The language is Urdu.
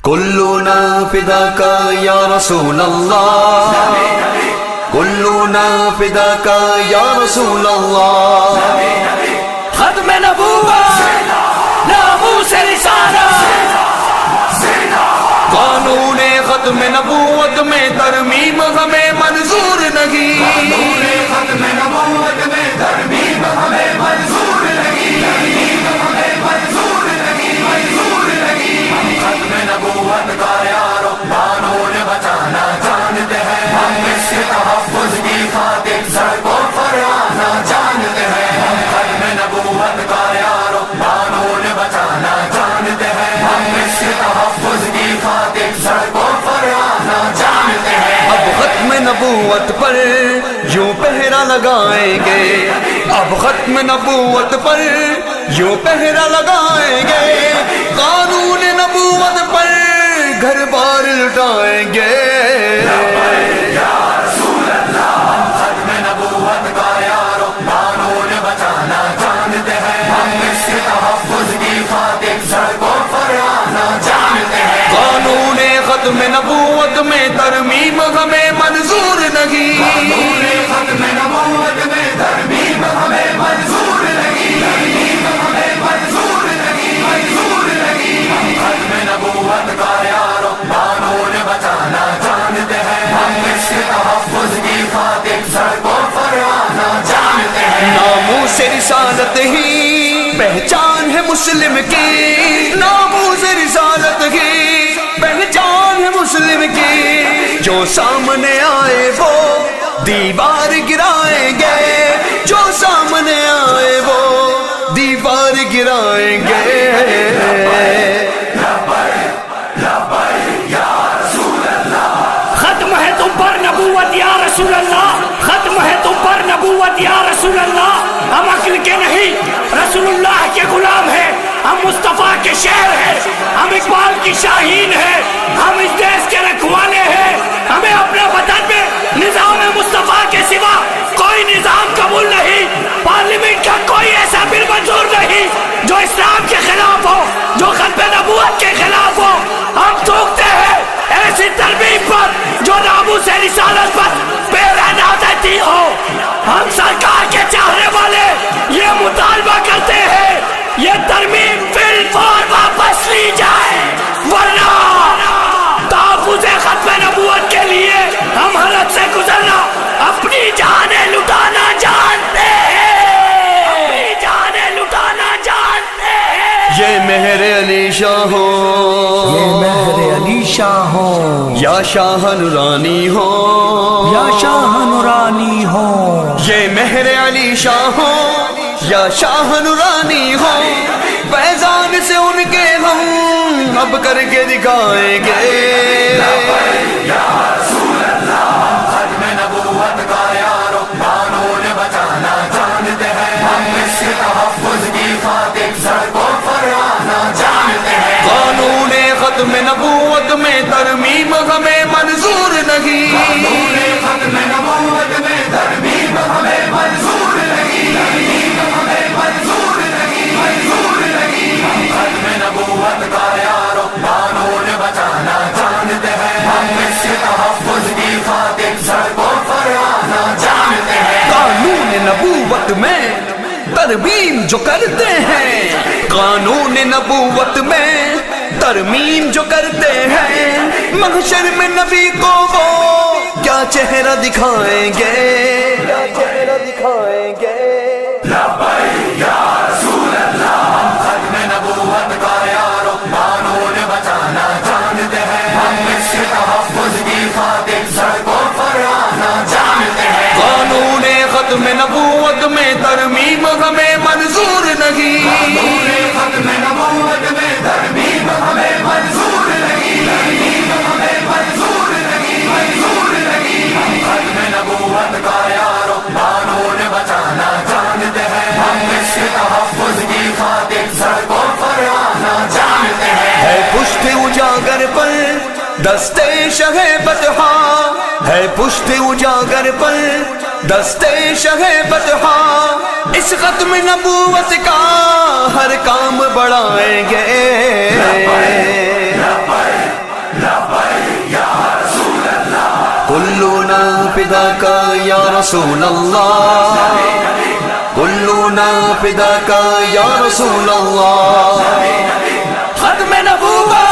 کلنا فداک یا رسول اللہ، کلنا فداک یا رسول اللہ۔ ختم نبوت، ناموس رسالت، قانون ختم نبوت میں ترمیم ہمیں منظور نہیں، قانون ختم نبوت میں ترمیم ہمیں منظور نہیں، ترمیم ہمیں منظور نہیں، منظور نہیں۔ ہم ختم نبوت کا یار قانون بچانا جانتے ہیں، ہم اس کے تحفظ کی خاطر سڑکوں پر آنا جانتے ہیں۔ ہم ختم نبوت کا یار قانون بچانا جانتے ہیں، ہم اس کے تحفظ کی خاطر سڑکوں پر آنا جانتے ہیں۔ اب ختم نبوت پر یوں پہرا لگائیں گے، اب ختم نبوت پر یوں پہرا لگائیں گے، قانون نبوت پر گھر بار لٹائیں گے۔ یا رسول اللہ، ہم ختم نبوت کا یار قانون بچانا جانتے ہیں، ہم اس کے تحفظ کی خاطر سڑکوں پر آنا جانتے ہیں۔ قانون ختم نبوت میں ترمیم ہمیں منظور نہیں، قانون ختم نبوت میں ترمیم ہمیں منظور نہیں، ترمیم ہمیں منظور نہیں، منظور نہیں۔ ہم ختم نبوت کا یار قانون بچانا جانتے ہیں، ہم اس کے تحفظ کی خاطر سڑکوں پر آنا جانتے ہیں۔ ناموس رسالت ہی پہچان ہے مسلم کی، ناموس رسالت ہی پہچان ہے مسلم کی، جو سامنے آئے وہ دیوار گرائیں گے، جو سامنے آئے وہ دیوار گرائیں گے۔ ختم ہے تم پر نبوت یا رسول اللہ، ختم ہے تم پر نبوت یا رسول اللہ۔ ہم عقل کے نہیں رسول اللہ کے غلام ہیں، ہم مصطفیٰ کے شہر ہیں، ہم اقبال کی شاہین ہیں، ہم اس دیش کے رکھوالے ہیں۔ ہمیں اپنے وطن میں نظام مصطفیٰ کے سوا کوئی نظام قبول نہیں، پارلیمنٹ کا کوئی ایسا بل منظور نہیں جو اسلام کے خلاف ہو، جو ختم نبوت کے خلاف ہو۔ ہم تھوکتے ہیں ایسی ترمیم پر جو ناموس رسالت پر بے-رحمانہ دیتی ہو۔ ہم سرکار کے چاہنے والے یہ مطالبہ کرتے ہیں یہ ترمیم بالفور واپس لی جائے، ورنہ تحفظ ختم نبوت کے لیے ہم حالت سے گزرنا، اپنی جانیں لٹانا جانتے ہیں، اپنی جانیں لٹانا جانتے ہیں۔ یہ مہر علی شاہ ہو، یہ مہر علی شاہ ہو، یا شاہ نورانی ہو، یا شاہ نورانی ہو، یہ مہر علی شاہ ہو یا شاہ نورانی ہو، فیضان سے ان کے ہم اب کر کے دکھائیں گے۔ یا رسول اللہ، ہم ختم نبوت کا یار قانون بچانا جانتے ہیں، ہم اس کے تحفظ کی خاطر سڑکوں پر آنا جانتے ہیں۔ قانون ختم نبوت میں ترمیم ہمیں منظور نہیں، قانون ختم نبوت میں ترمیم ہمیں منظور نہیں، ترمیم ہمیں منظور نہیں، منظور نہیں۔ ہم ختم نبوت کا یار قانون بچانا جانتے ہیں، ہم اس کے تحفظ کی خاطر سڑکوں پر آنا جانتے ہیں۔ قانون نبوت میں ترمیم جو کرتے ہیں، قانون نبوت میں ترمیم جو کرتے ہیں، محشر میں نبی کو وہ کیا چہرہ دکھائیں گے، کیا چہرہ دکھائیں گے۔ لبیک یا رسول اللہ، ہم ختم نبوت کا یار قانون بچانا جانتے ہیں، ہم اس کے تحفظ کی خاطر سڑکوں پر آنا جانتے ہیں۔ قانون ختم نبوت میں ترمیم ہمیں منظور نہیں، قانون ختم نبوت میں ترمیم ہمیں منظور نہیں، ترمیم ہمیں منظور نہیں، منظور نہیں۔ ہم ختم نبوت کا یار قانون بچانا جانتے ہیں، ہم اس کے تحفظ کی خاطر سڑکوں پر آنا جانتے ہیں۔ ہے پشت اجاگر پر دستے شہ بطحا، ہے پشت اجاگر پر دستے شہ بطحا، اس ختم نبوت کا ہر کام بڑھائیں گے۔ كلنا فداك يا رسول الله كلنا فداك يا رسول الله ختم نبوت